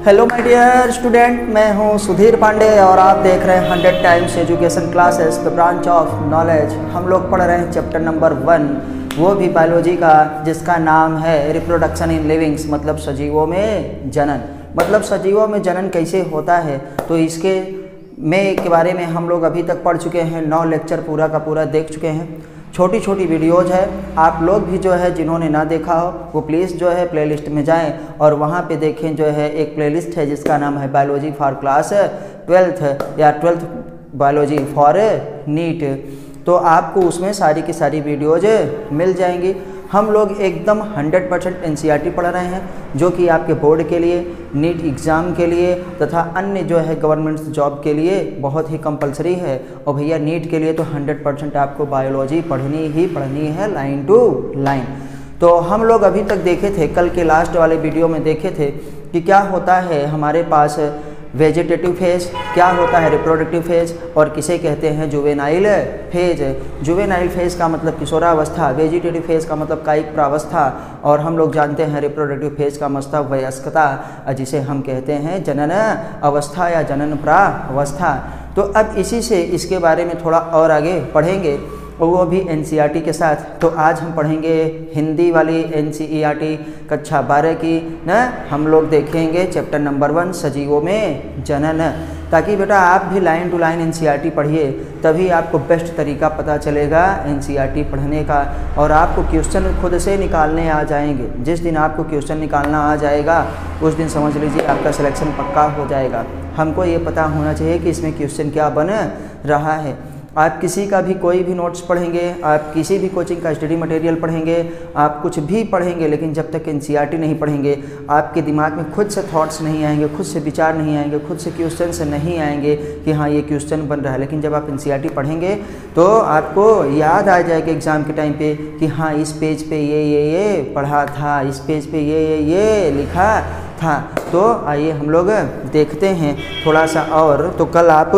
Hello my dear student, मैं हूं सुधीर पांडे और आप देख रहे हैं 100 times education classes the branch of knowledge. हम लोग पढ़ रहे हैं चैप्टर नंबर 1, वो भी बायोलॉजी का, जिसका नाम है रिप्रोडक्शन इन लिविंग्स, मतलब सजीवों में जनन। मतलब सजीवों में जनन कैसे होता है, तो इसके के बारे में हम लोग अभी तक पढ़ चुके हैं। 9 लेक्चर पूरा का पूरा देख चुके हैं। छोटी छोटी वीडियोज़ है, आप लोग भी जो है जिन्होंने ना देखा हो वो प्लीज़ जो है प्लेलिस्ट में जाएं और वहाँ पे देखें। जो है एक प्लेलिस्ट है जिसका नाम है बायोलॉजी फॉर क्लास 12th या 12th बायोलॉजी फॉर नीट। तो आपको उसमें सारी की सारी वीडियोज़ मिल जाएंगी। हम लोग एकदम 100% एनसीईआरटी पढ़ रहे हैं, जो कि आपके बोर्ड के लिए, नीट एग्ज़ाम के लिए तथा अन्य जो है गवर्नमेंट जॉब के लिए बहुत ही कंपलसरी है। और भैया नीट के लिए तो 100% आपको बायोलॉजी पढ़नी ही पढ़नी है, लाइन टू लाइन। तो हम लोग अभी तक देखे थे, कल के लास्ट वाले वीडियो में देखे थे कि क्या होता है हमारे पास वेजिटेटिव फेज, क्या होता है रिप्रोडक्टिव फेज, और किसे कहते हैं जुवेनाइल फेज। जुवेनाइल फेज का मतलब किशोरावस्था, वेजिटेटिव फेज का मतलब कायिक प्रावस्था, और हम लोग जानते हैं रिप्रोडक्टिव फेज का मतलब वयस्कता, जिसे हम कहते हैं जनन अवस्था या जनन प्रावस्था। तो अब इसी से इसके बारे में थोड़ा और आगे पढ़ेंगे, और वो भी एनसीईआरटी के साथ। तो आज हम पढ़ेंगे हिंदी वाली एनसीईआरटी कक्षा 12 की ना। हम लोग देखेंगे चैप्टर नंबर 1 सजीवों में जनन, ताकि बेटा आप भी लाइन टू लाइन एनसीईआरटी पढ़िए, तभी आपको बेस्ट तरीका पता चलेगा एनसीईआरटी पढ़ने का, और आपको क्वेश्चन खुद से निकालने आ जाएंगे। जिस दिन आपको क्वेश्चन निकालना आ जाएगा उस दिन समझ लीजिए आपका सिलेक्शन पक्का हो जाएगा। हमको ये पता होना चाहिए कि इसमें क्वेश्चन क्या बन रहा है। आप किसी का भी कोई भी नोट्स पढ़ेंगे, आप किसी भी कोचिंग का स्टडी मटेरियल पढ़ेंगे, आप कुछ भी पढ़ेंगे, लेकिन जब तक एनसीईआरटी नहीं पढ़ेंगे आपके दिमाग में खुद से थॉट्स नहीं आएंगे, खुद से विचार नहीं आएंगे, खुद से क्वेश्चन से नहीं आएंगे कि हाँ ये क्वेश्चन बन रहा है। लेकिन जब आप एनसीईआरटी पढ़ेंगे तो आपको याद आ जाएगा एग्ज़ाम के टाइम पे कि हाँ इस पेज पे ये पढ़ा था, इस पेज पे ये लिखा था। तो आइए हम लोग देखते हैं थोड़ा सा और। तो कल आप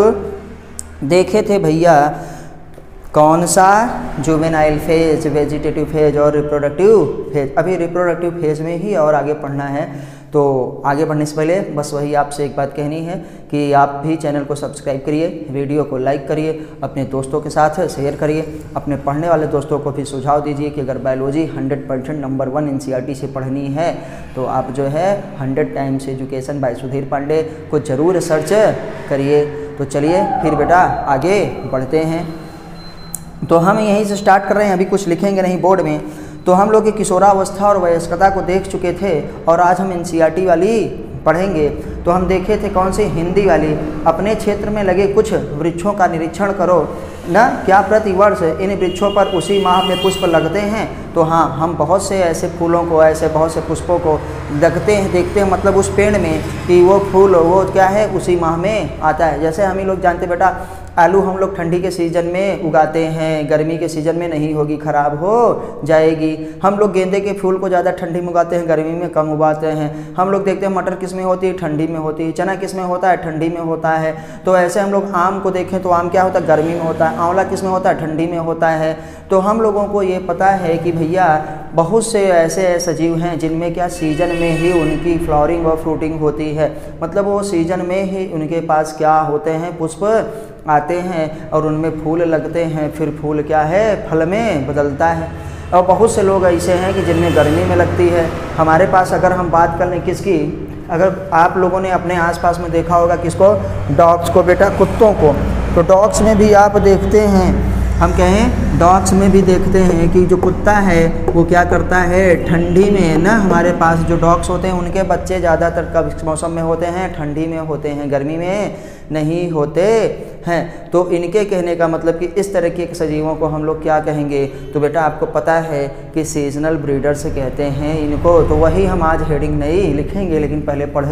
देखे थे भैया कौन सा, जुवेनाइल फेज, वेजिटेटिव फेज और रिप्रोडक्टिव फेज। अभी रिप्रोडक्टिव फेज में ही और आगे पढ़ना है। तो आगे बढ़ने से पहले बस वही आपसे एक बात कहनी है कि आप भी चैनल को सब्सक्राइब करिए, वीडियो को लाइक करिए, अपने दोस्तों के साथ शेयर करिए, अपने पढ़ने वाले दोस्तों को भी सुझाव दीजिए कि अगर बायोलॉजी 100% नंबर 1 एनसीईआरटी से पढ़नी है तो आप जो है 100 times education by Sudhir Pandey को ज़रूर सर्च करिए। तो चलिए फिर बेटा आगे बढ़ते हैं। तो हम यहीं से स्टार्ट कर रहे हैं, अभी कुछ लिखेंगे नहीं बोर्ड में। तो हम लोग किशोरावस्था और वयस्कता को देख चुके थे और आज हम एनसीईआरटी वाली पढ़ेंगे। तो हम देखे थे कौन सी, हिंदी वाली। अपने क्षेत्र में लगे कुछ वृक्षों का निरीक्षण करो ना, क्या प्रतिवर्ष इन वृक्षों पर उसी माह में पुष्प लगते हैं। तो हाँ, हम बहुत से ऐसे फूलों को, ऐसे बहुत से पुष्पों को देखते हैं, मतलब उस पेड़ में कि वो फूल वो क्या है उसी माह में आता है। जैसे हम ही लोग जानते बेटा, आलू हम लोग ठंडी के सीज़न में उगाते हैं, गर्मी के सीज़न में नहीं होगी, ख़राब हो जाएगी। हम लोग गेंदे के फूल को ज़्यादा ठंडी में उगाते हैं, गर्मी में कम उगाते हैं। हम लोग देखते हैं मटर किस में होती है, ठंडी में होती है। चना किस में होता है, ठंडी में होता है। तो ऐसे हम लोग आम को देखें तो आम क्या होता है, गर्मी में होता है। आंवला किस में होता है, ठंडी में होता है। तो हम लोगों को ये पता है कि भैया बहुत से ऐसे सजीव हैं जिनमें क्या सीजन में ही उनकी फ्लावरिंग और फ्रूटिंग होती है, मतलब वो सीजन में ही उनके पास क्या होते हैं, पुष्प आते हैं और उनमें फूल लगते हैं, फिर फूल क्या है, फल में बदलता है। और बहुत से लोग ऐसे हैं कि जिनमें गर्मी में लगती है। हमारे पास अगर हम बात कर लें किसकी, अगर आप लोगों ने अपने आसपास में देखा होगा किसको, डॉग्स को बेटा, कुत्तों को। तो डॉग्स में भी आप देखते हैं, हम कहें डॉग्स में भी देखते हैं कि जो कुत्ता है वो क्या करता है, ठंडी में ना, हमारे पास जो डॉग्स होते हैं उनके बच्चे ज़्यादातर कब मौसम में होते हैं, ठंडी में होते हैं, गर्मी में नहीं होते हैं। तो इनके कहने का मतलब कि इस तरह के सजीवों को हम लोग क्या कहेंगे, तो बेटा आपको पता है कि सीजनल ब्रीडर्स कहते हैं इनको। तो वही हम आज हेडिंग नहीं लिखेंगे, लेकिन पहले पढ़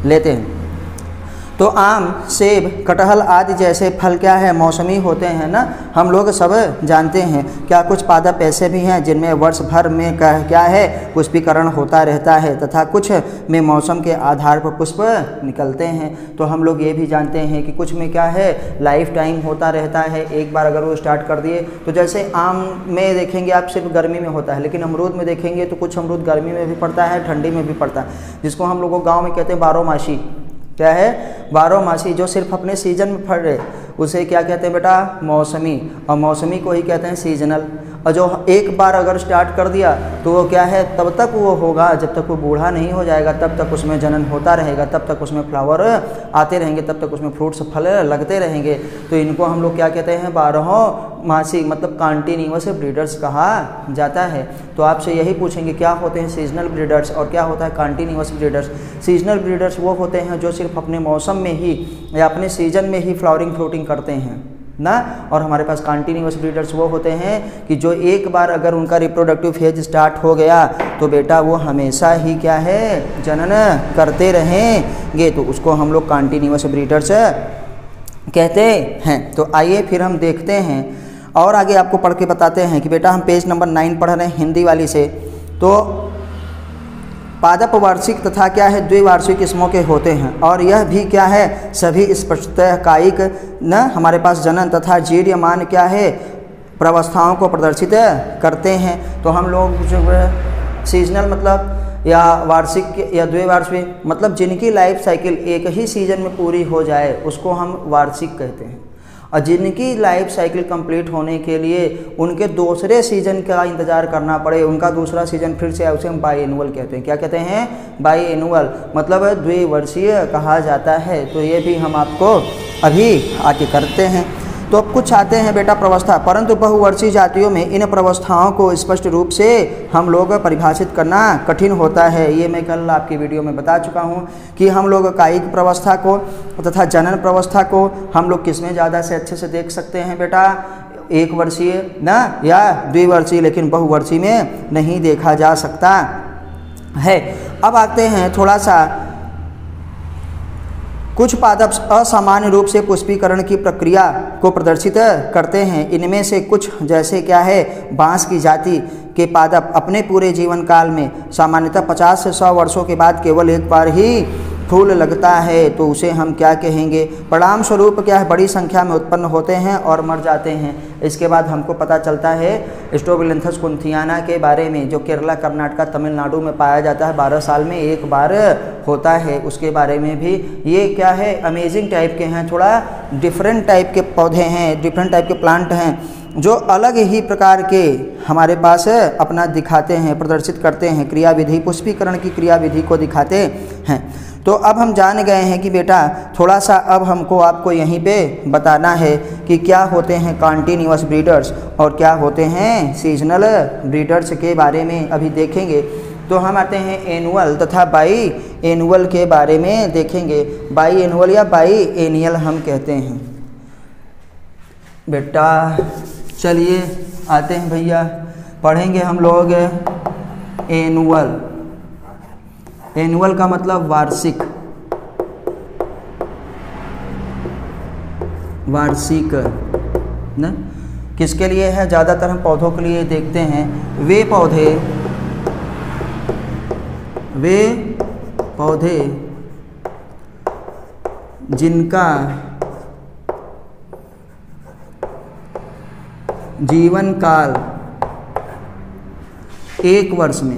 लेते हैं। तो आम, सेब, कटहल आदि जैसे फल क्या है, मौसमी होते हैं ना, हम लोग सब जानते हैं। क्या कुछ पादप ऐसे भी हैं जिनमें वर्ष भर में क्या है पुष्पीकरण होता रहता है तथा कुछ में मौसम के आधार पर पुष्प निकलते हैं। तो हम लोग ये भी जानते हैं कि कुछ में क्या है लाइफ टाइम होता रहता है, एक बार अगर वो स्टार्ट कर दिए तो जैसे आम में देखेंगे आप सिर्फ गर्मी में होता है, लेकिन अमरूद में देखेंगे तो कुछ अमरूद गर्मी में भी पड़ता है, ठंडी में भी पड़ता है, जिसको हम लोगों गाँव में कहते हैं बारहमासी। क्या है, बारहमासी, जो सिर्फ अपने सीजन में फल रहे उसे क्या कहते हैं बेटा, मौसमी, और मौसमी को ही कहते हैं सीजनल। और जो एक बार अगर स्टार्ट कर दिया तो वो क्या है तब तक वो होगा जब तक वो बूढ़ा नहीं हो जाएगा, तब तक उसमें जनन होता रहेगा, तब तक उसमें फ्लावर आते रहेंगे, तब तक उसमें फ्रूट्स फल लगते रहेंगे। तो इनको हम लोग क्या कहते हैं, बारहमासी मतलब कॉन्टिन्यूअस ब्रीडर्स कहा जाता है। तो आपसे यही पूछेंगे क्या होते हैं सीजनल ब्रीडर्स और क्या होता है कॉन्टिन्यूअस ब्रीडर्स। सीजनल ब्रीडर्स वो होते हैं जो सिर्फ अपने मौसम में ही या अपने सीजन में ही फ्लावरिंग फ्रूटिंग करते हैं ना, और हमारे पास कॉन्टिन्यूअस ब्रीडर्स वो होते हैं कि जो एक बार अगर उनका रिप्रोडक्टिव फेज स्टार्ट हो गया तो बेटा वो हमेशा ही क्या है जनन करते रहेंगे, तो उसको हम लोग कॉन्टिन्यूअस ब्रीडर्स कहते हैं। तो आइए फिर हम देखते हैं और आगे आपको पढ़ के बताते हैं कि बेटा हम पेज नंबर 9 पढ़ रहे हैं हिंदी वाली से। तो पादप वार्षिक तथा क्या है द्विवार्षिक किस्मों के होते हैं, और यह भी क्या है सभी स्पष्टतः कायिक न हमारे पास जनन तथा जीर्यमान क्या है प्रावस्थाओं को प्रदर्शित करते हैं। तो हम लोग जो सीजनल मतलब या वार्षिक या द्विवार्षिक मतलब जिनकी लाइफ साइकिल एक ही सीजन में पूरी हो जाए उसको हम वार्षिक कहते हैं, और जिनकी लाइफ साइकिल कंप्लीट होने के लिए उनके दूसरे सीजन का इंतज़ार करना पड़े, उनका दूसरा सीजन फिर से उसे हम बाई एनुअल कहते हैं। क्या कहते हैं, बाई एनुअल मतलब द्विवर्षीय कहा जाता है। तो ये भी हम आपको अभी आगे करते हैं। तो अब कुछ आते हैं बेटा प्रवस्था, परंतु बहुवर्षीय जातियों में इन प्रवस्थाओं को स्पष्ट रूप से हम लोग परिभाषित करना कठिन होता है। ये मैं कल आपकी वीडियो में बता चुका हूँ कि हम लोग कायिक प्रवस्था को तथा जनन प्रवस्था को हम लोग किसमें ज़्यादा से अच्छे से देख सकते हैं बेटा, एक वर्षीय ना या द्विवर्षीय, लेकिन बहुवर्षीय में नहीं देखा जा सकता है। अब आते हैं थोड़ा सा, कुछ पादप असामान्य रूप से पुष्पीकरण की प्रक्रिया को प्रदर्शित करते हैं। इनमें से कुछ जैसे क्या है बांस की जाति के पादप अपने पूरे जीवन काल में सामान्यतः 50 से 100 वर्षों के बाद केवल एक बार ही फूल लगता है, तो उसे हम क्या कहेंगे, परिणाम स्वरूप क्या है बड़ी संख्या में उत्पन्न होते हैं और मर जाते हैं। इसके बाद हमको पता चलता है स्ट्रोबिलिन्थस कुंथियाना के बारे में, जो केरला, कर्नाटका, तमिलनाडु में पाया जाता है, 12 साल में एक बार होता है। उसके बारे में भी ये क्या है अमेजिंग टाइप के हैं, थोड़ा डिफरेंट टाइप के पौधे हैं, डिफरेंट टाइप के प्लांट हैं जो अलग ही प्रकार के हमारे पास अपना दिखाते हैं, प्रदर्शित करते हैं क्रियाविधि, पुष्पीकरण की क्रियाविधि को दिखाते हैं। तो अब हम जान गए हैं कि बेटा थोड़ा सा अब हमको आपको यहीं पे बताना है कि क्या होते हैं कॉन्टिन्यूअस ब्रीडर्स और क्या होते हैं सीजनल ब्रीडर्स के बारे में अभी देखेंगे। तो हम आते हैं एनुअल तथा बाई एनुअल के बारे में देखेंगे। बाई एनुअल या बाई एनियल हम कहते हैं बेटा। चलिए आते हैं भैया, पढ़ेंगे हम लोग एनुअल। एनुअल का मतलब वार्षिक, वार्षिक ना किसके लिए है, ज़्यादातर हम पौधों के लिए देखते हैं। वे पौधे जिनका जीवन काल एक वर्ष में,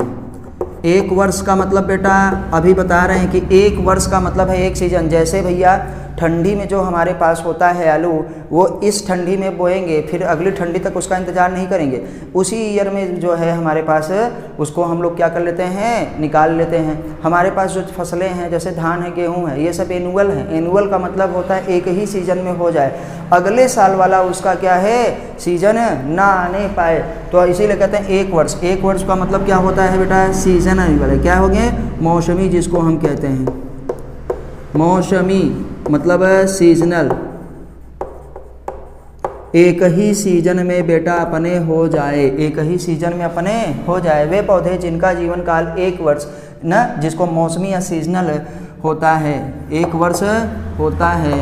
एक वर्ष का मतलब बेटा अभी बता रहे हैं कि एक वर्ष का मतलब है एक सीजन। जैसे भैया ठंडी में जो हमारे पास होता है आलू, वो इस ठंडी में बोएंगे, फिर अगली ठंडी तक उसका इंतज़ार नहीं करेंगे, उसी ईयर में जो है हमारे पास उसको हम लोग क्या कर लेते हैं, निकाल लेते हैं। हमारे पास जो फसलें हैं जैसे धान है, गेहूं है, ये सब एनुअल हैं। एनुअल का मतलब होता है एक ही सीजन में हो जाए, अगले साल वाला उसका क्या है सीजन ना आने पाए, तो इसीलिए कहते हैं एक वर्ष। एक वर्ष का मतलब क्या होता है बेटा, सीजन वाले क्या हो गए, मौसमी, जिसको हम कहते हैं मौसमी मतलब सीजनल। एक ही सीजन में बेटा अपने हो जाए, एक ही सीजन में अपने हो जाए वे पौधे जिनका जीवन काल एक वर्ष न, जिसको मौसमी या सीजनल होता है, 1 वर्ष होता है,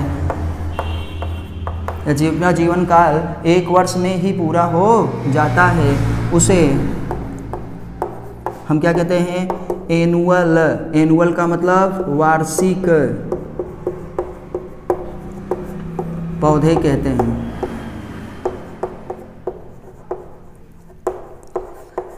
अपना जीवन काल 1 वर्ष में ही पूरा हो जाता है, उसे हम क्या कहते हैं? एनुअल। एनुअल का मतलब वार्षिक पौधे कहते हैं।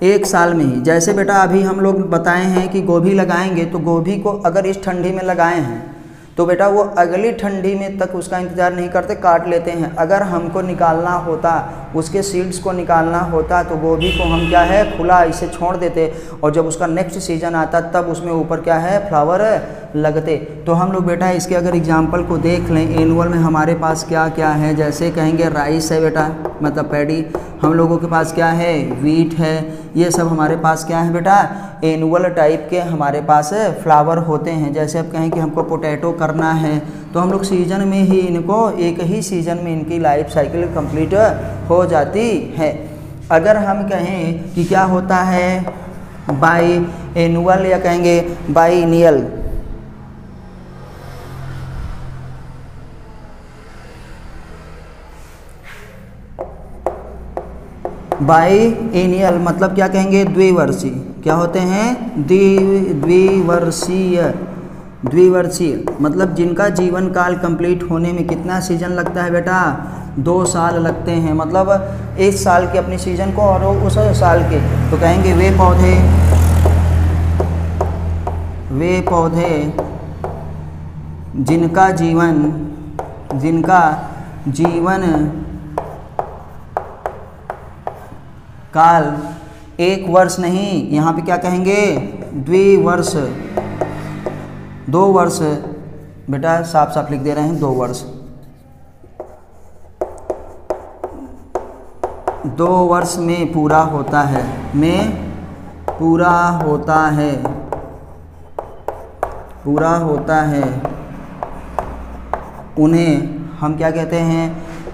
1 साल में ही, जैसे बेटा अभी हम लोग बताए हैं कि गोभी लगाएंगे, तो गोभी को अगर इस ठंडी में लगाए हैं तो बेटा वो अगली ठंडी में तक उसका इंतज़ार नहीं करते, काट लेते हैं। अगर हमको निकालना होता, उसके सीड्स को निकालना होता, तो गोभी को हम क्या है, खुला इसे छोड़ देते, और जब उसका नेक्स्ट सीजन आता तब उसमें ऊपर क्या है, फ्लावर लगते। तो हम लोग बेटा इसके अगर एग्जाम्पल को देख लें, एनुअल में हमारे पास क्या क्या है, जैसे कहेंगे राइस है बेटा, मतलब पैडी। हम लोगों के पास क्या है, वीट है। ये सब हमारे पास क्या है बेटा, एनुअल टाइप के हमारे पास फ्लावर होते हैं। जैसे अब कहें कि हमको पोटैटो करना है, तो हम लोग सीजन में ही इनको, एक ही सीजन में इनकी लाइफ साइकिल कंप्लीट हो जाती है। अगर हम कहें कि क्या होता है बाई एनुअल, या कहेंगे बाइनियल, बाइएनियल मतलब क्या कहेंगे, द्विवर्षीय। क्या होते हैं, द्विवर्षीय। द्विवर्षीय मतलब जिनका जीवन काल कंप्लीट होने में कितना सीजन लगता है बेटा, 2 साल लगते हैं। मतलब 1 साल के अपनी सीजन को और उस साल के, तो कहेंगे वे पौधे जिनका जीवन काल 1 वर्ष नहीं, यहाँ पे क्या कहेंगे, द्विवर्ष, 2 वर्ष। बेटा साफ साफ लिख दे रहे हैं, 2 वर्ष। 2 वर्ष में पूरा होता है, पूरा होता है। उन्हें हम क्या कहते हैं,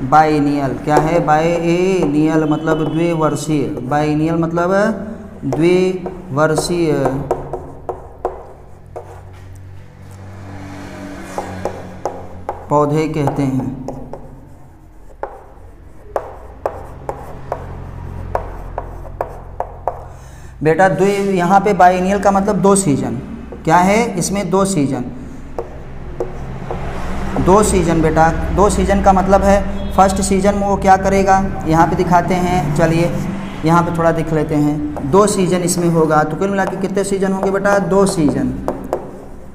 बाइनियल। क्या है, बाइनियल मतलब द्विवर्षीय। बाइनियल मतलब द्विवर्षीय पौधे कहते हैं। बेटा यहाँ पे बाइनियल का मतलब 2 सीजन। क्या है, इसमें 2 सीजन। 2 सीजन बेटा, 2 सीजन का मतलब है फर्स्ट सीजन में वो क्या करेगा, यहाँ पे दिखाते हैं। चलिए यहाँ पे थोड़ा दिख लेते हैं। 2 सीजन इसमें होगा, तो कुल मिला के कितने सीजन होंगे बेटा, 2 सीजन।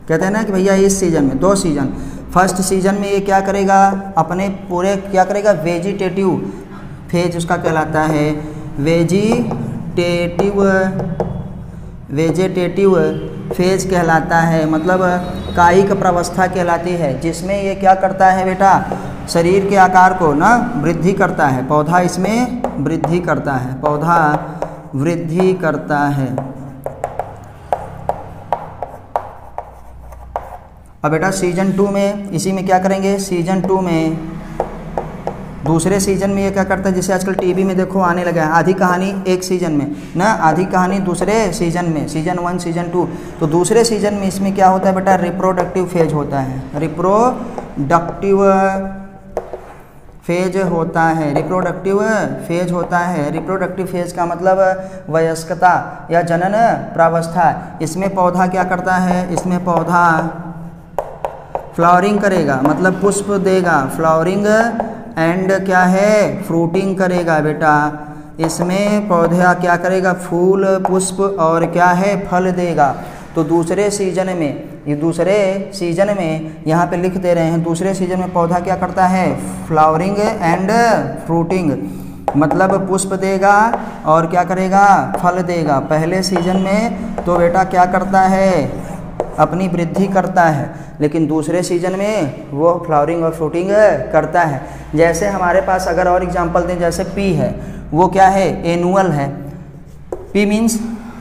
कहते हैं ना कि भैया इस सीजन में 2 सीजन। फर्स्ट सीजन में ये क्या करेगा, अपने पूरे क्या करेगा, वेजिटेटिव फेज उसका कहलाता है। वेजिटेटिव फेज कहलाता है, मतलब कायिक प्रावस्था कहलाती है, जिसमें ये क्या करता है बेटा, शरीर के आकार को ना वृद्धि करता है। पौधा इसमें वृद्धि करता है, पौधा वृद्धि करता है। अब बेटा सीजन 2 में इसी में क्या करेंगे, सीजन 2 में दूसरे सीजन में ये क्या करता है, जैसे आजकल टीवी में देखो आने लगा है, आधी कहानी एक सीजन में ना, आधी कहानी दूसरे सीजन में, सीजन 1 सीजन 2। तो दूसरे सीजन में इसमें क्या होता है बेटा, रिप्रोडक्टिव फेज होता है। रिप्रोडक्टिव फेज होता है, रिप्रोडक्टिव फेज होता है। रिप्रोडक्टिव फेज का मतलब वयस्कता या जनन प्रावस्था। इसमें पौधा क्या करता है, इसमें पौधा फ्लावरिंग करेगा, मतलब पुष्प देगा, फ्लावरिंग एंड क्या है, फ्रूटिंग करेगा बेटा। इसमें पौधा क्या करेगा, फूल पुष्प और क्या है, फल देगा। तो दूसरे सीजन में, ये दूसरे सीजन में यहाँ पे लिख दे रहे हैं, दूसरे सीजन में पौधा क्या करता है, फ्लावरिंग एंड फ्रूटिंग, मतलब पुष्प देगा और क्या करेगा, फल देगा। पहले सीजन में तो बेटा क्या करता है, अपनी वृद्धि करता है, लेकिन दूसरे सीजन में वो फ्लावरिंग और फ्रूटिंग करता है। जैसे हमारे पास अगर और एग्जांपल दें, जैसे पी है, वो क्या है, एनुअल है। पी मीन्स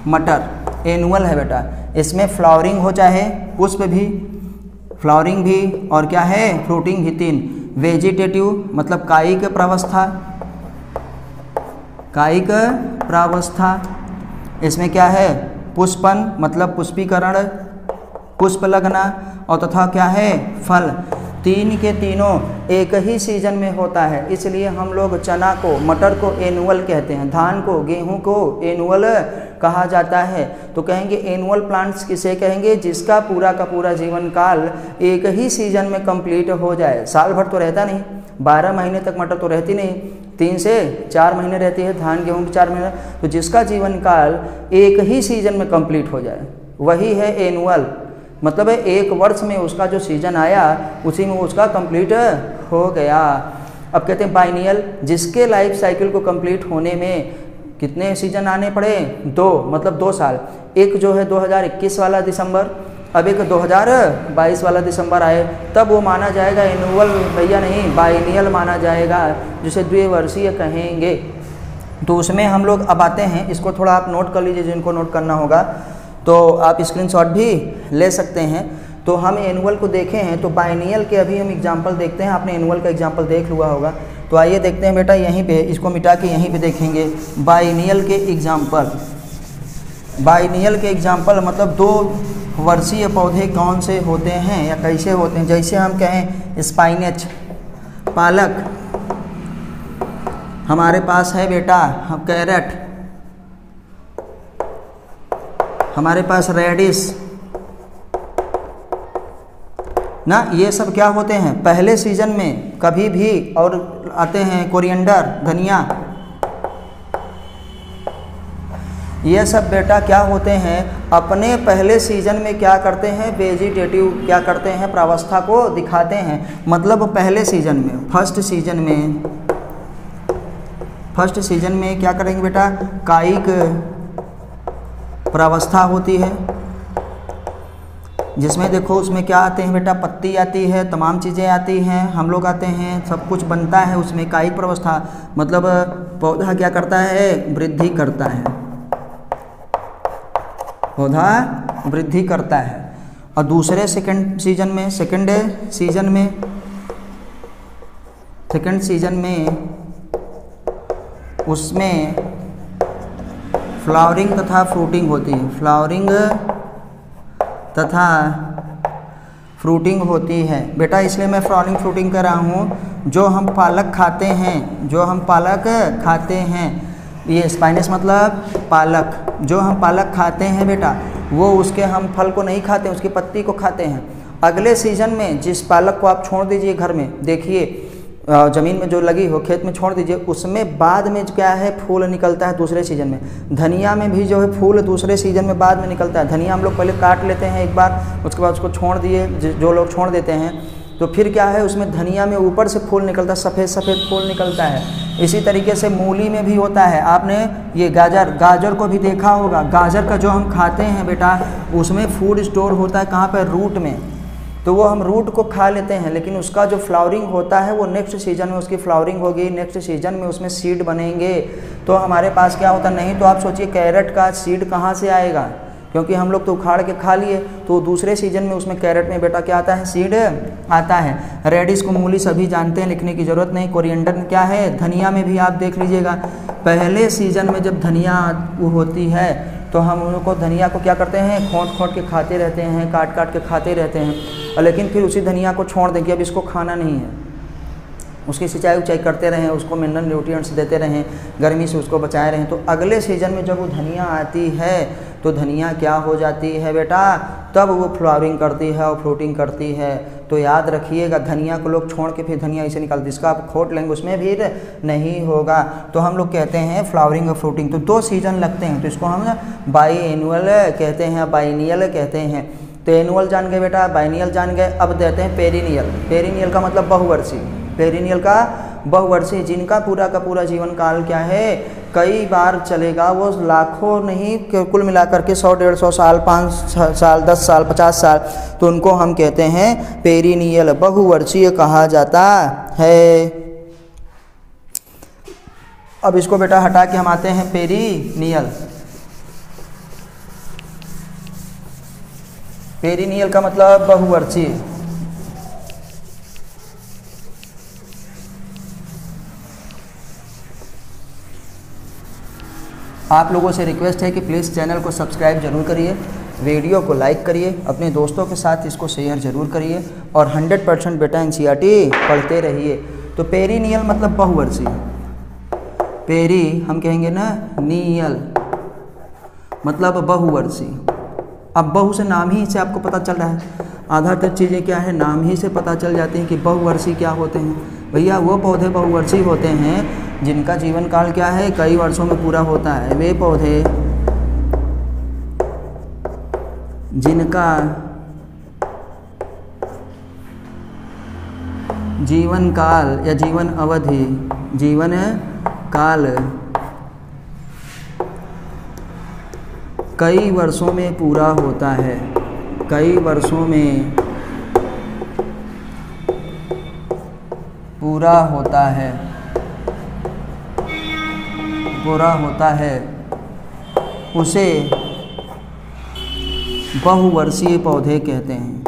मटर, एनुअल है बेटा। इसमें फ्लावरिंग हो चाहे पुष्प भी, फ्लावरिंग भी और क्या है, फ्रूटिंग भी, 3। वेजिटेटिव मतलब कायिक प्रावस्था, कायिक प्रावस्था। इसमें क्या है, पुष्पन मतलब पुष्पीकरण, पुष्प लगना और तथा क्या है फल, तीन के तीनों एक ही सीजन में होता है। इसलिए हम लोग चना को, मटर को एनुअल कहते हैं, धान को, गेहूं को एनुअल कहा जाता है। तो कहेंगे एनुअल प्लांट्स किसे कहेंगे, जिसका पूरा का पूरा जीवन काल एक ही सीजन में कंप्लीट हो जाए। साल भर तो रहता नहीं, 12 महीने तक मटर तो रहती नहीं, 3 से 4 महीने रहती है, धान गेहूँ की 4 महीने। तो जिसका जीवन काल एक ही सीजन में कंप्लीट हो जाए वही है एनुअल। मतलब है एक वर्ष में उसका जो सीजन आया उसी में उसका कंप्लीट हो गया। अब कहते हैं बाइनियल, जिसके लाइफ साइकिल को कंप्लीट होने में कितने सीजन आने पड़े, 2, मतलब 2 साल। एक जो है 2021 वाला दिसंबर, अब एक 2022 वाला दिसंबर आए, तब वो माना जाएगा एनुअल भैया नहीं, बाइनियल माना जाएगा, जिसे द्विवर्षीय कहेंगे। तो उसमें हम लोग अब आते हैं, इसको थोड़ा आप नोट कर लीजिए, जिनको नोट करना होगा तो आप स्क्रीनशॉट भी ले सकते हैं। तो हम एनुअल को देखे हैं, तो बाइनियल के अभी हम एग्जांपल देखते हैं। आपने एनुअल का एग्जांपल देख लिया होगा, तो आइए देखते हैं बेटा, यहीं पे इसको मिटा के यहीं पे देखेंगे बाइनियल के एग्जांपल। बाइनियल के एग्जांपल मतलब 2 वर्षीय पौधे कौन से होते हैं या कैसे होते हैं। जैसे हम कहें स्पाइनेच, पालक, हमारे पास है बेटा कैरेट, हमारे पास रेडिश ना, ये सब क्या होते हैं पहले सीजन में कभी भी। और आते हैं कोरिएंडर, धनिया, ये सब बेटा क्या होते हैं अपने पहले सीजन में क्या करते हैं, वेजिटेटिव क्या करते हैं, प्रावस्था को दिखाते हैं। मतलब पहले सीजन में, फर्स्ट सीजन में क्या करेंगे बेटा, कायिक प्रावस्था होती है, जिसमें देखो उसमें क्या आते हैं बेटा, पत्ती आती है, तमाम चीज़ें आती हैं, हम लोग आते हैं, सब कुछ बनता है उसमें। कायिक प्रावस्था मतलब पौधा क्या करता है, वृद्धि करता है, पौधा वृद्धि करता है। और दूसरे सेकंड सीजन में उसमें फ्लावरिंग तथा फ्रूटिंग होती है, फ्लावरिंग तथा फ्रूटिंग होती है बेटा। इसलिए मैं फ्लावरिंग फ्रूटिंग कर रहा हूँ। जो हम पालक खाते हैं, ये स्पाइनस मतलब पालक, जो हम पालक खाते हैं बेटा, वो उसके हम फल को नहीं खाते, उसकी पत्ती को खाते हैं। अगले सीजन में जिस पालक को आप छोड़ दीजिए घर में, देखिए ज़मीन में जो लगी हो, खेत में छोड़ दीजिए, उसमें बाद में क्या है फूल निकलता है दूसरे सीजन में। धनिया में भी जो है फूल दूसरे सीजन में बाद में निकलता है। धनिया हम लोग पहले काट लेते हैं एक बार, उसके बाद उसको छोड़ दिए, जो लोग छोड़ देते हैं, तो फिर क्या है उसमें धनिया में ऊपर से फूल निकलता है, सफ़ेद फूल निकलता है। इसी तरीके से मूली में भी होता है। आपने ये गाजर को भी देखा होगा, गाजर का जो हम खाते हैं बेटा, उसमें फूड स्टोर होता है कहाँ पर, रूट में। तो वो हम रूट को खा लेते हैं, लेकिन उसका जो फ्लावरिंग होता है वो नेक्स्ट सीजन में उसकी फ्लावरिंग होगी, नेक्स्ट सीजन में उसमें सीड बनेंगे। तो हमारे पास क्या होता नहीं, तो आप सोचिए कैरेट का सीड कहाँ से आएगा, क्योंकि हम लोग तो उखाड़ के खा लिए। तो दूसरे सीजन में उसमें कैरेट में बेटा क्या आता है, सीड आता है। रेडिश को मूली सभी जानते हैं, लिखने की ज़रूरत नहीं। कोरिएंडर में क्या है, धनिया में भी आप देख लीजिएगा, पहले सीजन में जब धनिया वो होती है तो हम लोग को धनिया को क्या करते हैं, खोंट के खाते रहते हैं, काट के खाते रहते हैं। और लेकिन फिर उसी धनिया को छोड़ दें कि अब इसको खाना नहीं है, उसकी सिंचाई करते रहें, उसको मिनरल न्यूट्रिएंट्स देते रहें, गर्मी से उसको बचाए रहें। तो अगले सीजन में जब वो धनिया आती है तो धनिया क्या हो जाती है बेटा, तब वो फ्लावरिंग करती है और फ्रूटिंग करती है। तो याद रखिएगा, धनिया को लोग छोड़ के फिर धनिया इसे निकालते, जिसका आप खोट लेंगे उसमें भी नहीं होगा। तो हम लोग कहते हैं फ्लावरिंग और फ्रूटिंग, तो 2 सीजन लगते हैं, तो इसको हम बाई एनुअल कहते हैं, बाइनियल कहते हैं। तो एनुअल जान गए बेटा, बाइनियल जान गए। अब देते हैं पेरिनियल। पेरिनियल का मतलब बहुवर्षीय, पेरिनियल का बहुवर्षीय, जिनका पूरा का पूरा जीवन काल क्या है, कई बार चलेगा, वो लाखों नहीं, कुल मिलाकर के 100-150 साल, 5 साल, 10 साल, 50 साल, तो उनको हम कहते हैं पेरिनियल, बहुवर्षीय कहा जाता है। अब इसको बेटा हटा के हम आते हैं पेरिनियल। पेरिनियल का मतलब बहुवर्षीय। आप लोगों से रिक्वेस्ट है कि प्लीज़ चैनल को सब्सक्राइब जरूर करिए, वीडियो को लाइक करिए, अपने दोस्तों के साथ इसको शेयर ज़रूर करिए और 100% बेटा एनसीईआरटी पढ़ते रहिए। तो पेरिनियल मतलब बहुवर्षीय, पेरी हम कहेंगे ना नीयल मतलब बहुवर्षीय। अब बहु से नाम ही से आपको पता चल रहा है, आधारभूत चीज़ें क्या है, नाम ही से पता चल जाती हैं कि बहुवर्षीय क्या होते हैं। भैया वो पौधे बहुवर्षीय होते हैं जिनका जीवन काल क्या है, कई वर्षों में पूरा होता है। वे पौधे जिनका जीवन काल या जीवन अवधि, जीवन काल कई वर्षों में पूरा होता है, कई वर्षों में पूरा होता है, पूरा होता है, उसे बहुवर्षीय पौधे कहते हैं।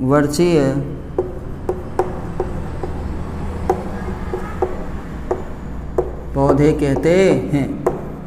बहुवर्षीय पौधे कहते हैं।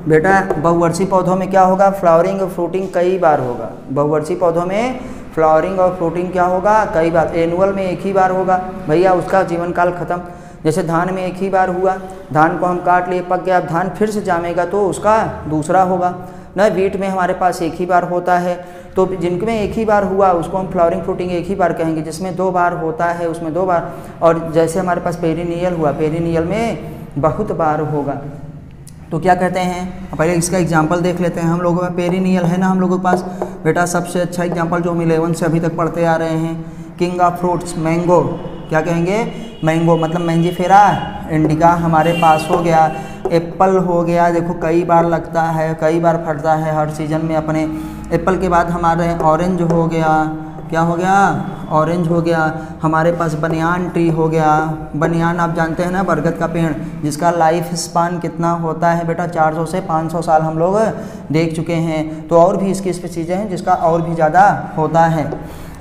बेटा बहुवर्षीय पौधों में क्या होगा, फ्लावरिंग और फ्रूटिंग कई बार होगा। बहुवर्षीय पौधों में फ्लावरिंग और फ्रूटिंग क्या होगा, कई बार। एनुअल में एक ही बार होगा भैया, उसका जीवन काल खत्म। जैसे धान में एक ही बार हुआ, धान को हम काट लिए, पक गया, अब धान फिर से जामेगा तो उसका दूसरा होगा ना। वीट में हमारे पास एक ही बार होता है, तो जिनमें एक ही बार हुआ उसको हम फ्लावरिंग फ्रूटिंग एक ही बार कहेंगे। जिसमें 2 बार होता है उसमें 2 बार। और जैसे हमारे पास पेरिनियल हुआ, पेरिनियल में बहुत बार होगा। तो क्या कहते हैं, पहले इसका एग्जाम्पल देख लेते हैं। हम लोगों में पेरिनियल है ना हम लोगों के पास बेटा, सबसे अच्छा एग्जाम्पल जो हम 11 से अभी तक पढ़ते आ रहे हैं, किंग ऑफ फ्रूट्स मैंगो। क्या कहेंगे, मैंगो मतलब मैंजीफेरा इंडिका हमारे पास हो गया। एप्पल हो गया, देखो कई बार लगता है, कई बार फटता है हर सीजन में अपने। एप्पल के बाद हमारे ऑरेंज हो गया, क्या हो गया, ऑरेंज हो गया। हमारे पास बनियान ट्री हो गया। बनियान आप जानते हैं ना, बरगद का पेड़, जिसका लाइफ स्पान कितना होता है बेटा, 400 से 500 साल हम लोग देख चुके हैं। तो और भी इसकी स्पीसीज हैं जिसका और भी ज़्यादा होता है।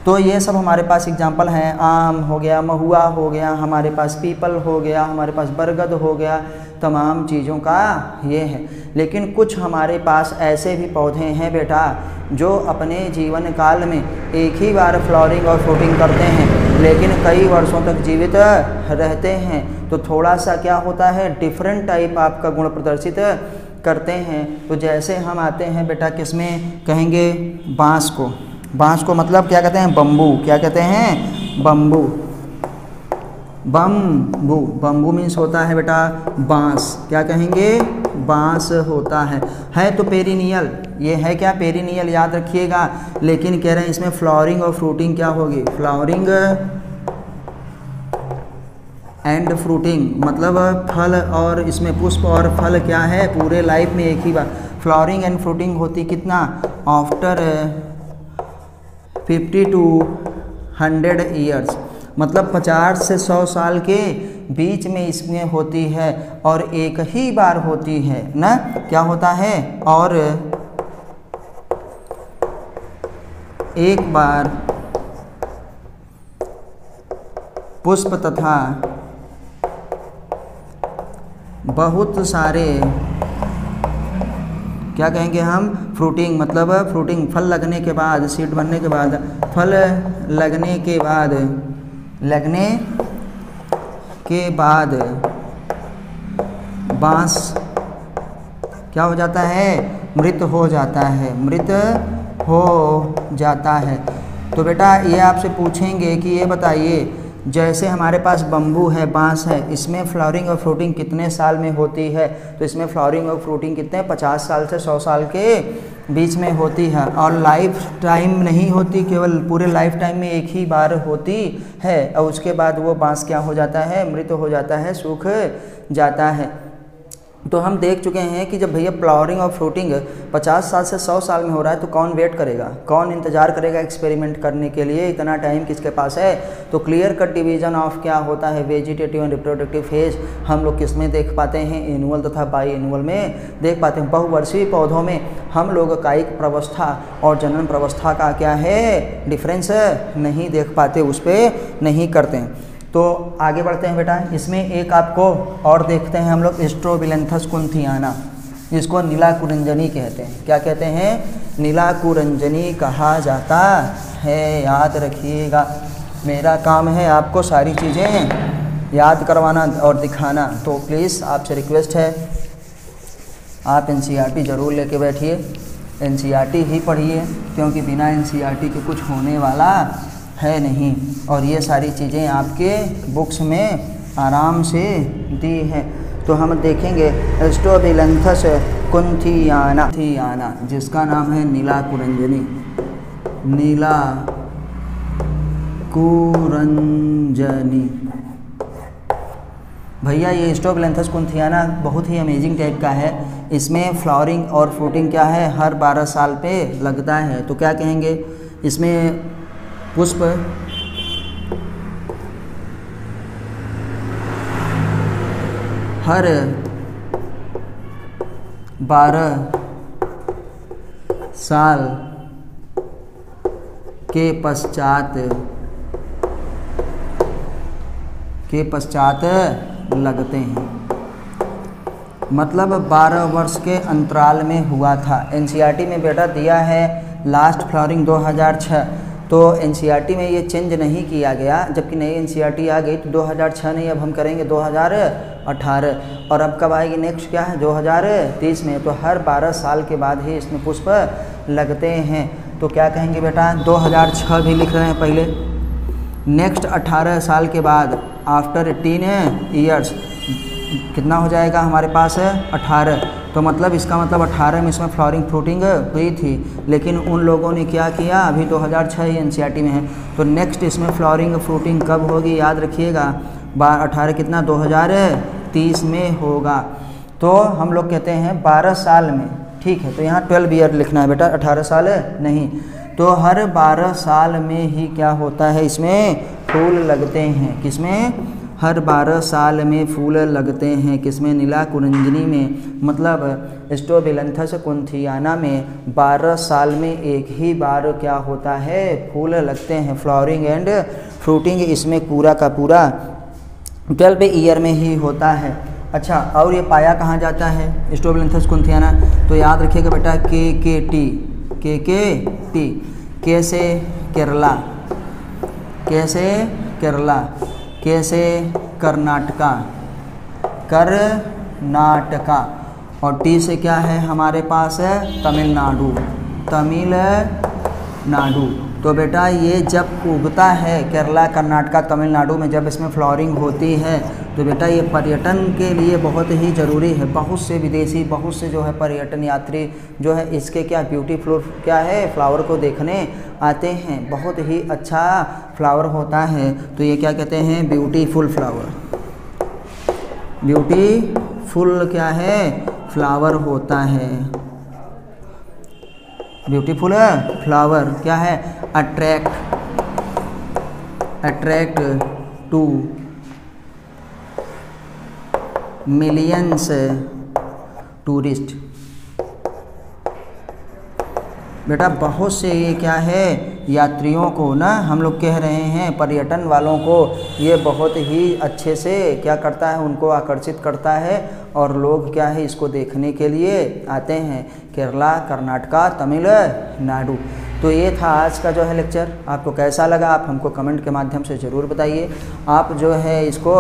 तो ये सब हमारे पास एग्जाम्पल हैं। आम हो गया, महुआ हो गया, हमारे पास पीपल हो गया, हमारे पास बरगद हो गया, तमाम चीज़ों का ये है। लेकिन कुछ हमारे पास ऐसे भी पौधे हैं बेटा जो अपने जीवन काल में एक ही बार फ्लावरिंग और फ्रूटिंग करते हैं, लेकिन कई वर्षों तक जीवित रहते हैं। तो थोड़ा सा क्या होता है, डिफरेंट टाइप आपका गुण प्रदर्शित करते हैं। तो जैसे हम आते हैं बेटा किसमें, कहेंगे बांस को। बांस को मतलब क्या कहते हैं, बम्बू। क्या कहते हैं, बम्बू। बम्बू, बम्बू मीन्स होता है बेटा बांस। क्या कहेंगे, बांस होता है तो पेरिनियल। ये है क्या, पेरिनियल, याद रखिएगा। लेकिन कह रहे हैं इसमें फ्लावरिंग और फ्रूटिंग क्या होगी, फ्लावरिंग एंड फ्रूटिंग मतलब फल, और इसमें पुष्प और फल क्या है, पूरे लाइफ में एक ही बार। फ्लावरिंग एंड फ्रूटिंग होती कितना, आफ्टर 50 to 100 ईयर्स, मतलब 50 से 100 साल के बीच में इसमें होती है और एक ही बार होती है ना। क्या होता है, और एक बार पुष्प तथा बहुत सारे क्या कहेंगे हम, फ्रूटिंग मतलब फ्रूटिंग, फल लगने के बाद, सीड बनने के बाद, फल लगने के बाद, लगने के बाद बांस क्या हो जाता है, मृत हो जाता है, मृत हो जाता है। तो बेटा ये आपसे पूछेंगे कि ये बताइए, जैसे हमारे पास बम्बू है, बांस है, इसमें फ्लावरिंग और फ्रूटिंग कितने साल में होती है, तो इसमें फ्लावरिंग और फ्रूटिंग कितने, 50 साल से 100 साल के बीच में होती है। और लाइफ टाइम नहीं होती, केवल पूरे लाइफ टाइम में एक ही बार होती है, और उसके बाद वो बांस क्या हो जाता है, मृत हो जाता है, सूख जाता है। तो हम देख चुके हैं कि जब भैया फ्लावरिंग और फ्रूटिंग 50 साल से 100 साल में हो रहा है, तो कौन वेट करेगा, कौन इंतज़ार करेगा एक्सपेरिमेंट करने के लिए, इतना टाइम किसके पास है। तो क्लियर कट डिवीजन ऑफ क्या होता है, वेजिटेटिव एंड रिप्रोडक्टिव फेज हम लोग किस में देख पाते हैं, एनुअल तथा बाई एनुअल में देख पाते हैं। बहुवर्षीय पौधों में हम लोग कायिक प्रवस्था और जनन प्रवस्था का क्या है, डिफरेंस नहीं देख पाते, उस पर नहीं करते हैं। तो आगे बढ़ते हैं बेटा, इसमें एक आपको और देखते हैं हम लोग, स्ट्रोबिलेंथस कुंथियाना। इसको नीला कुरंजनी कहते हैं। क्या कहते हैं? नीला कुरंजनी कहा जाता है। याद रखिएगा, मेरा काम है आपको सारी चीज़ें याद करवाना और दिखाना, तो प्लीज़ आपसे रिक्वेस्ट है आप NCERT ज़रूर लेके बैठिए, NCERT ही पढ़िए, क्योंकि बिना NCERT के कुछ होने वाला है नहीं। और ये सारी चीज़ें आपके बुक्स में आराम से दी है। तो हम देखेंगे स्ट्रोबिलैंथस कुंथियाना, जिसका नाम है नीला कुरंजनी। नीला कुरंजनी भैया, ये स्ट्रोबिलैंथस कुंथियाना बहुत ही अमेजिंग टाइप का है। इसमें फ्लावरिंग और फ्रूटिंग क्या है, हर 12 साल पे लगता है। तो क्या कहेंगे, इसमें पुष्प हर 12 साल के पश्चात लगते हैं। मतलब 12 वर्ष के अंतराल में हुआ था। NCERT में बेटा दिया है लास्ट फ्लावरिंग 2006, तो NCERT में ये चेंज नहीं किया गया, जबकि नई NCERT आ गई तो 2006 नहीं, अब हम करेंगे 2018। और अब कब आएगी नेक्स्ट, क्या है 2030 में। तो हर 12 साल के बाद ही इसमें पुष्प लगते हैं। तो क्या कहेंगे बेटा, 2006 भी लिख रहे हैं पहले। नेक्स्ट 18 साल के बाद आफ्टर 18 ईयर्स कितना हो जाएगा हमारे पास है 18। तो मतलब इसका मतलब 18 में इसमें फ्लावरिंग फ्रूटिंग हुई थी, लेकिन उन लोगों ने क्या किया, अभी 2006 ही NCERT में है। तो नेक्स्ट इसमें फ्लावरिंग फ्रूटिंग कब होगी, याद रखिएगा 18 कितना 2030 में होगा। तो हम लोग कहते हैं 12 साल में, ठीक है। तो यहाँ 12 ईयर लिखना है बेटा, 18 साल नहीं। तो हर 12 साल में ही क्या होता है, इसमें फूल लगते हैं। किसमें? हर 12 साल में फूल लगते हैं। किसमें? नीला कुरंजनी में। मतलब स्ट्रोबिलैंथस कुंथियाना में 12 साल में एक ही बार क्या होता है, फूल लगते हैं, फ्लावरिंग एंड फ्रूटिंग इसमें पूरा का पूरा 12 ईयर में ही होता है। अच्छा, और ये पाया कहाँ जाता है स्ट्रोबिलैंथस कुंथियाना? तो याद रखिएगा बेटा KKT। कैसे? केरला। कैसे? केरला। कैसे? कर्नाटका। कर्नाटका। और टी से क्या है हमारे पास है तमिलनाडु। तमिलनाडु। तो बेटा ये जब उगता है केरला, कर्नाटका, तमिलनाडु में जब इसमें फ्लावरिंग होती है, तो बेटा ये पर्यटन के लिए बहुत ही ज़रूरी है। बहुत से विदेशी, बहुत से जो है पर्यटन यात्री जो है इसके क्या ब्यूटीफुल क्या है फ्लावर को देखने आते हैं। बहुत ही अच्छा फ्लावर होता है, तो ये क्या कहते हैं, ब्यूटीफुल फ्लावर। ब्यूटीफुल क्या है, फ्लावर होता है। ब्यूटीफुल फ्लावर क्या है, अट्रैक्ट टू मिलियंस टूरिस्ट। बेटा बहुत से ये क्या है यात्रियों को ना, हम लोग कह रहे हैं पर्यटन वालों को, ये बहुत ही अच्छे से क्या करता है, उनको आकर्षित करता है। और लोग क्या है इसको देखने के लिए आते हैं, केरला, कर्नाटका, तमिलनाडु। तो ये था आज का जो है लेक्चर। आपको कैसा लगा आप हमको कमेंट के माध्यम से ज़रूर बताइए। आप जो है इसको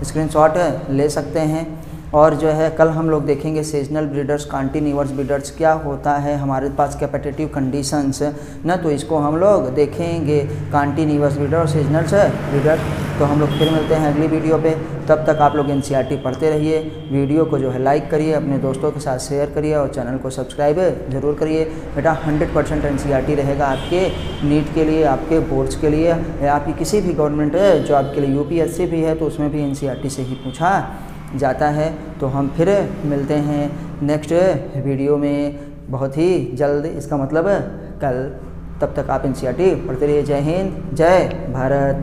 स्क्रीनशॉट ले सकते हैं। और जो है कल हम लोग देखेंगे सीजनल ब्रीडर्स, कॉन्टिन्यूअस ब्रीडर्स क्या होता है, हमारे पास कैपेटिटिव कंडीशंस ना, तो इसको हम लोग देखेंगे कॉन्टिन्यूअस ब्रीडर और सीजनल ब्रीडर। तो हम लोग फिर मिलते हैं अगली वीडियो पे। तब तक आप लोग NCERT पढ़ते रहिए। वीडियो को जो है लाइक करिए, अपने दोस्तों के साथ शेयर करिए और चैनल को सब्सक्राइब ज़रूर करिए। बेटा 100% NCERT रहेगा आपके नीट के लिए, आपके बोर्ड्स के लिए, या आपकी किसी भी गवर्नमेंट जॉब के लिए। UPSC भी है तो उसमें भी NCERT से ही पूछा जाता है। तो हम फिर मिलते हैं नेक्स्ट वीडियो में बहुत ही जल्द, इसका मतलब कल। तब तक आप NCERT पढ़ते रहिए। जय हिंद, जय भारत।